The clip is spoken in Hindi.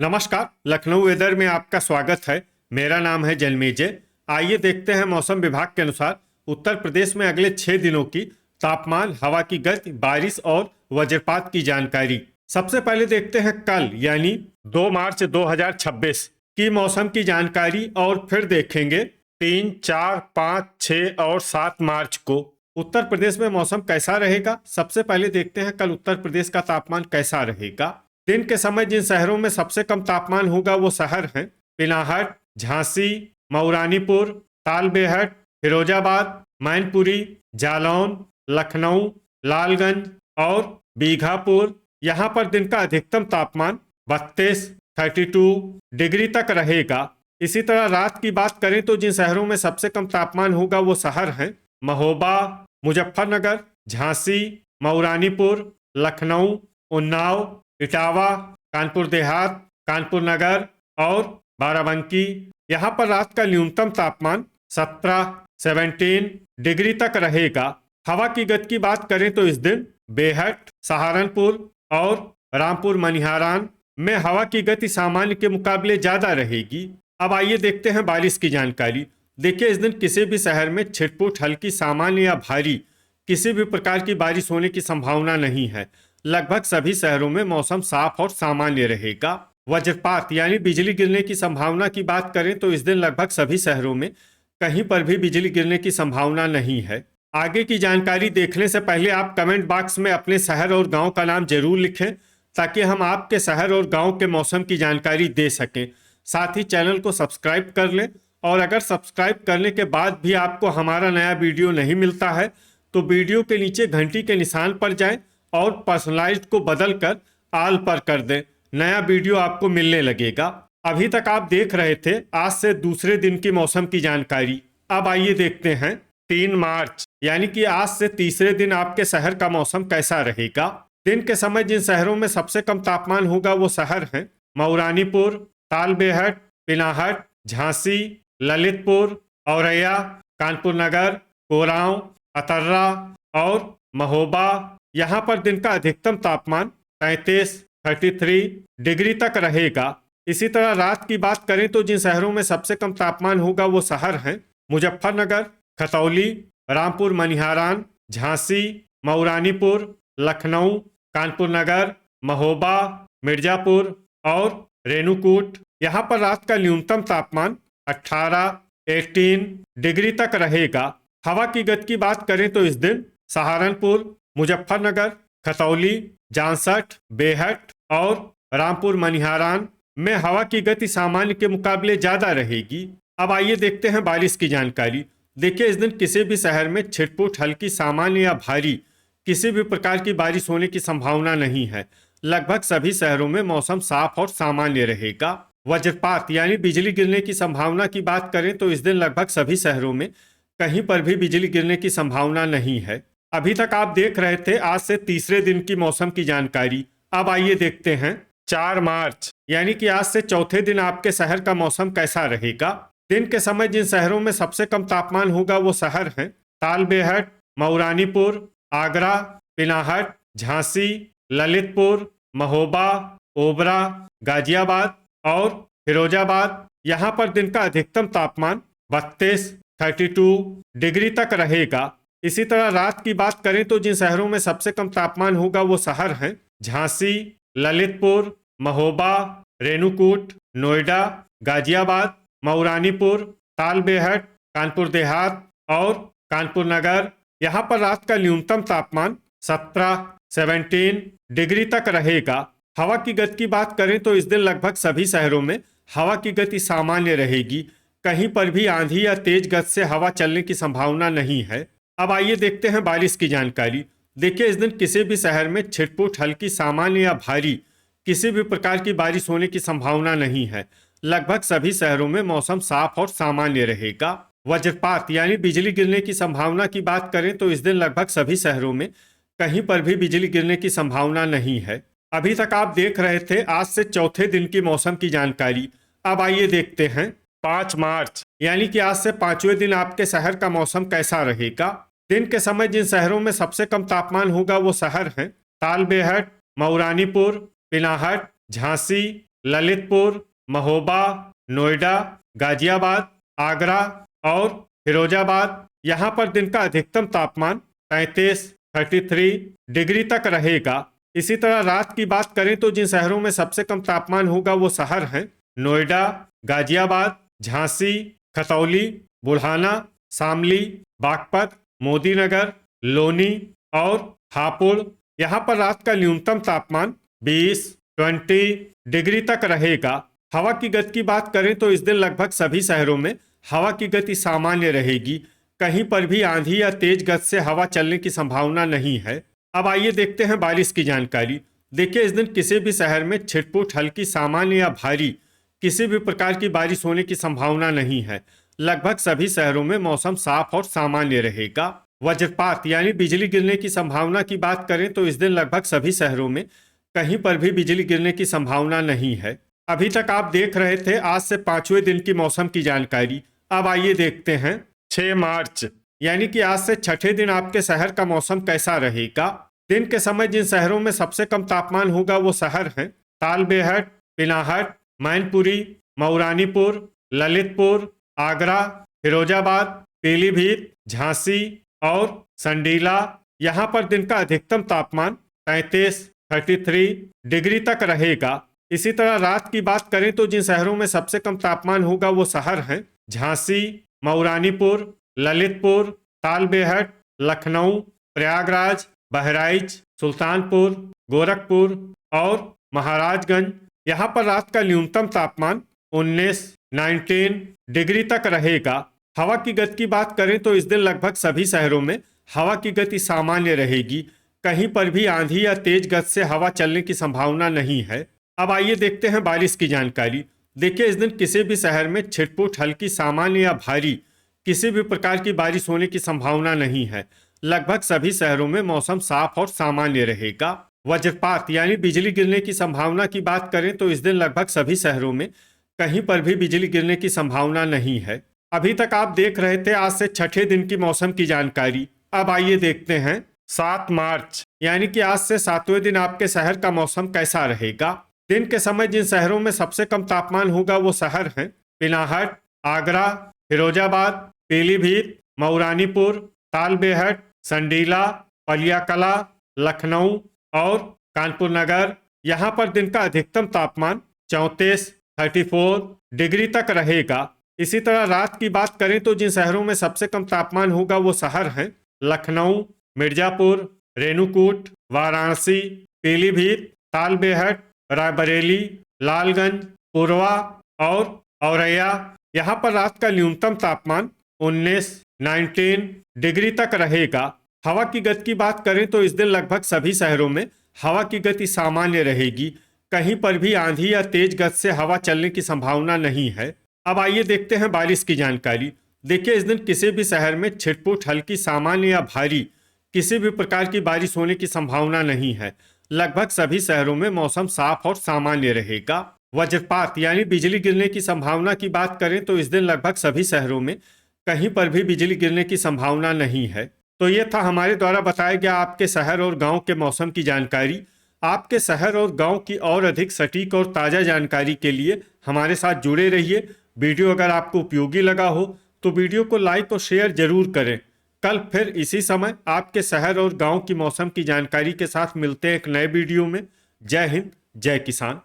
नमस्कार। लखनऊ वेदर में आपका स्वागत है। मेरा नाम है जन्मेजय। आइए देखते हैं मौसम विभाग के अनुसार उत्तर प्रदेश में अगले 6 दिनों की तापमान, हवा की गति, बारिश और वज्रपात की जानकारी। सबसे पहले देखते हैं कल यानी 2 मार्च 2026 की मौसम की जानकारी और फिर देखेंगे 3, 4, 5, 6 और 7 मार्च को उत्तर प्रदेश में मौसम कैसा रहेगा। सबसे पहले देखते हैं कल उत्तर प्रदेश का तापमान कैसा रहेगा। दिन के समय जिन शहरों में सबसे कम तापमान होगा वो शहर हैं पिनाहट, झांसी, मऊरानीपुर, तालबेहट, फिरोजाबाद, मैनपुरी, जालौन, लखनऊ, लालगंज और बीघापुर। यहाँ पर दिन का अधिकतम तापमान 32 डिग्री तक रहेगा। इसी तरह रात की बात करें तो जिन शहरों में सबसे कम तापमान होगा वो शहर हैं महोबा, मुजफ्फरनगर, झांसी, मऊरानीपुर, लखनऊ, उन्नाव, इटावा, कानपुर देहात, कानपुर नगर और बाराबंकी। यहाँ पर रात का न्यूनतम तापमान 17 डिग्री तक रहेगा। हवा की गति की बात करें तो इस दिन बेहट, सहारनपुर और रामपुर मनिहारान में हवा की गति सामान्य के मुकाबले ज्यादा रहेगी। अब आइए देखते हैं बारिश की जानकारी। देखिए, इस दिन किसी भी शहर में छिटपुट, हल्की, सामान्य या भारी किसी भी प्रकार की बारिश होने की संभावना नहीं है। लगभग सभी शहरों में मौसम साफ और सामान्य रहेगा। वज्रपात यानी बिजली गिरने की संभावना की बात करें तो इस दिन लगभग सभी शहरों में कहीं पर भी बिजली गिरने की संभावना नहीं है। आगे की जानकारी देखने से पहले आप कमेंट बॉक्स में अपने शहर और गांव का नाम जरूर लिखें ताकि हम आपके शहर और गांव के मौसम की जानकारी दे सकें। साथ ही चैनल को सब्सक्राइब कर लें और अगर सब्सक्राइब करने के बाद भी आपको हमारा नया वीडियो नहीं मिलता है तो वीडियो के नीचे घंटी के निशान पर जाएं और पर्सनलाइज्ड को बदलकर ऑल पर कर दें। नया वीडियो आपको मिलने लगेगा। अभी तक आप देख रहे थे आज से दूसरे दिन की मौसम की जानकारी। अब आइए देखते हैं 3 मार्च यानी कि आज से तीसरे दिन आपके शहर का मौसम कैसा रहेगा। दिन के समय जिन शहरों में सबसे कम तापमान होगा वो शहर हैं मऊरानीपुर, तालबेहट, पिनाहट, झांसी, ललितपुर, औरैया, कानपुर नगर, कोरांव, अतर्रा और महोबा। यहाँ पर दिन का अधिकतम तापमान 33 डिग्री तक रहेगा। इसी तरह रात की बात करें तो जिन शहरों में सबसे कम तापमान होगा वो शहर हैं मुजफ्फरनगर, खतौली, रामपुर मनिहारान, झांसी, मऊरानीपुर, लखनऊ, कानपुर नगर, महोबा, मिर्जापुर और रेणुकूट। यहाँ पर रात का न्यूनतम तापमान 18 डिग्री तक रहेगा। हवा की गति की बात करें तो इस दिन सहारनपुर, मुजफ्फरनगर, खतौली, जांसठ, बेहट और रामपुर मनिहारान में हवा की गति सामान्य के मुकाबले ज्यादा रहेगी। अब आइए देखते हैं बारिश की जानकारी। देखिए, इस दिन किसी भी शहर में छिटपुट, हल्की, सामान्य या भारी किसी भी प्रकार की बारिश होने की संभावना नहीं है। लगभग सभी शहरों में मौसम साफ और सामान्य रहेगा। वज्रपात यानी बिजली गिरने की संभावना की बात करें तो इस दिन लगभग सभी शहरों में कहीं पर भी बिजली गिरने की संभावना नहीं है। अभी तक आप देख रहे थे आज से तीसरे दिन की मौसम की जानकारी। अब आइए देखते हैं 4 मार्च यानी कि आज से चौथे दिन आपके शहर का मौसम कैसा रहेगा। दिन के समय जिन शहरों में सबसे कम तापमान होगा वो शहर हैं तालबेहट, मऊरानीपुर, आगरा, पिनाहट, झांसी, ललितपुर, महोबा, ओबरा, गाजियाबाद और फिरोजाबाद। यहाँ पर दिन का अधिकतम तापमान 32 डिग्री तक रहेगा। इसी तरह रात की बात करें तो जिन शहरों में सबसे कम तापमान होगा वो शहर हैं झांसी, ललितपुर, महोबा, रेणुकूट, नोएडा, गाजियाबाद, मऊरानीपुर, तालबेहट, कानपुर देहात और कानपुर नगर। यहाँ पर रात का न्यूनतम तापमान 17 डिग्री तक रहेगा। हवा की गति की बात करें तो इस दिन लगभग सभी शहरों में हवा की गति सामान्य रहेगी। कहीं पर भी आंधी या तेज गति से हवा चलने की संभावना नहीं है। अब आइए देखते हैं बारिश की जानकारी। देखिए, इस दिन किसी भी शहर में छिटपुट, हल्की, सामान्य या भारी किसी भी प्रकार की बारिश होने की संभावना नहीं है। लगभग सभी शहरों में मौसम साफ और सामान्य रहेगा। वज्रपात यानी बिजली गिरने की संभावना की बात करें तो इस दिन लगभग सभी शहरों में कहीं पर भी बिजली गिरने की संभावना नहीं है। अभी तक आप देख रहे थे आज से चौथे दिन की मौसम की जानकारी। अब आइए देखते हैं 5 मार्च यानी कि आज से 5वें दिन आपके शहर का मौसम कैसा रहेगा। दिन के समय जिन शहरों में सबसे कम तापमान होगा वो शहर हैं तालबेहट, मऊरानीपुर, पिनाहट, झांसी, ललितपुर, महोबा, नोएडा, गाजियाबाद, आगरा और फिरोजाबाद। यहाँ पर दिन का अधिकतम तापमान 33 डिग्री तक रहेगा। इसी तरह रात की बात करें तो जिन शहरों में सबसे कम तापमान होगा वो शहर हैं नोएडा, गाजियाबाद, झांसी, खतौली, बुढ़ाना, शामली, बागपत, मोदीनगर, लोनी और हापुड़। यहाँ पर रात का न्यूनतम तापमान 20 डिग्री तक रहेगा। हवा की गति की बात करें तो इस दिन लगभग सभी शहरों में हवा की गति सामान्य रहेगी। कहीं पर भी आंधी या तेज गति से हवा चलने की संभावना नहीं है। अब आइए देखते हैं बारिश की जानकारी। देखिए, इस दिन किसी भी शहर में छिटपुट, हल्की, सामान्य या भारी किसी भी प्रकार की बारिश होने की संभावना नहीं है। लगभग सभी शहरों में मौसम साफ और सामान्य रहेगा। वज्रपात यानी बिजली गिरने की संभावना की बात करें तो इस दिन लगभग सभी शहरों में कहीं पर भी बिजली गिरने की संभावना नहीं है। अभी तक आप देख रहे थे आज से 5वें दिन की मौसम की जानकारी। अब आइए देखते हैं 6 मार्च यानी कि आज से छठे दिन आपके शहर का मौसम कैसा रहेगा। दिन के समय जिन शहरों में सबसे कम तापमान होगा वो शहर हैं तालबेहट, पिनाहट, मैनपुरी, मऊरानीपुर, ललितपुर, आगरा, फिरोजाबाद, पीलीभीत, झांसी और संडीला। यहाँ पर दिन का अधिकतम तापमान 33 डिग्री तक रहेगा। इसी तरह रात की बात करें तो जिन शहरों में सबसे कम तापमान होगा वो शहर हैं झांसी, मऊरानीपुर, ललितपुर, तालबेहट, लखनऊ, प्रयागराज, बहराइच, सुल्तानपुर, गोरखपुर और महाराजगंज। यहाँ पर रात का न्यूनतम तापमान 19 डिग्री तक रहेगा। हवा की गति की बात करें तो इस दिन लगभग सभी शहरों में हवा की गति सामान्य रहेगी। कहीं पर भी आंधी या तेज गति से हवा चलने की संभावना नहीं है। अब आइए देखते हैं बारिश की जानकारी। देखिए, इस दिन किसी भी शहर में छिटपुट, हल्की, सामान्य या भारी किसी भी प्रकार की बारिश होने की संभावना नहीं है। लगभग सभी शहरों में मौसम साफ और सामान्य रहेगा। वज्रपात यानी बिजली गिरने की संभावना की बात करें तो इस दिन लगभग सभी शहरों में कहीं पर भी बिजली गिरने की संभावना नहीं है। अभी तक आप देख रहे थे आज से छठे दिन की मौसम की जानकारी। अब आइए देखते हैं 7 मार्च यानी कि आज से 7वें दिन आपके शहर का मौसम कैसा रहेगा। दिन के समय जिन शहरों में सबसे कम तापमान होगा वो शहर हैं पिनाहट, आगरा, फिरोजाबाद, पीलीभीत, मऊरानीपुर, तालबेहट, संडीला, पलियाकला, लखनऊ और कानपुर नगर। यहाँ पर दिन का अधिकतम तापमान 34 डिग्री तक रहेगा। इसी तरह रात की बात करें तो जिन शहरों में सबसे कम तापमान होगा वो शहर हैं लखनऊ, मिर्जापुर, रेणुकूट, वाराणसी, पीलीभीत, तालबेहट, रायबरेली, लालगंज, पुरवा और औरैया। यहाँ पर रात का न्यूनतम तापमान 19 डिग्री तक रहेगा। हवा की गति की बात करें तो इस दिन लगभग सभी शहरों में हवा की गति सामान्य रहेगी। कहीं पर भी आंधी या तेज गति से हवा चलने की संभावना नहीं है। अब आइए देखते हैं बारिश की जानकारी। देखिए, इस दिन किसी भी शहर में छिटपुट, हल्की, सामान्य या भारी किसी भी प्रकार की बारिश होने की संभावना नहीं है। लगभग सभी शहरों में मौसम साफ और सामान्य रहेगा। वज्रपात यानी बिजली गिरने की संभावना की बात करें तो इस दिन लगभग सभी शहरों में कहीं पर भी बिजली गिरने की संभावना नहीं है। तो ये था हमारे द्वारा बताया गया आपके शहर और गांव के मौसम की जानकारी। आपके शहर और गांव की और अधिक सटीक और ताज़ा जानकारी के लिए हमारे साथ जुड़े रहिए। वीडियो अगर आपको उपयोगी लगा हो तो वीडियो को लाइक और शेयर जरूर करें। कल फिर इसी समय आपके शहर और गांव की मौसम की जानकारी के साथ मिलते हैं एक नए वीडियो में। जय हिंद, जय किसान।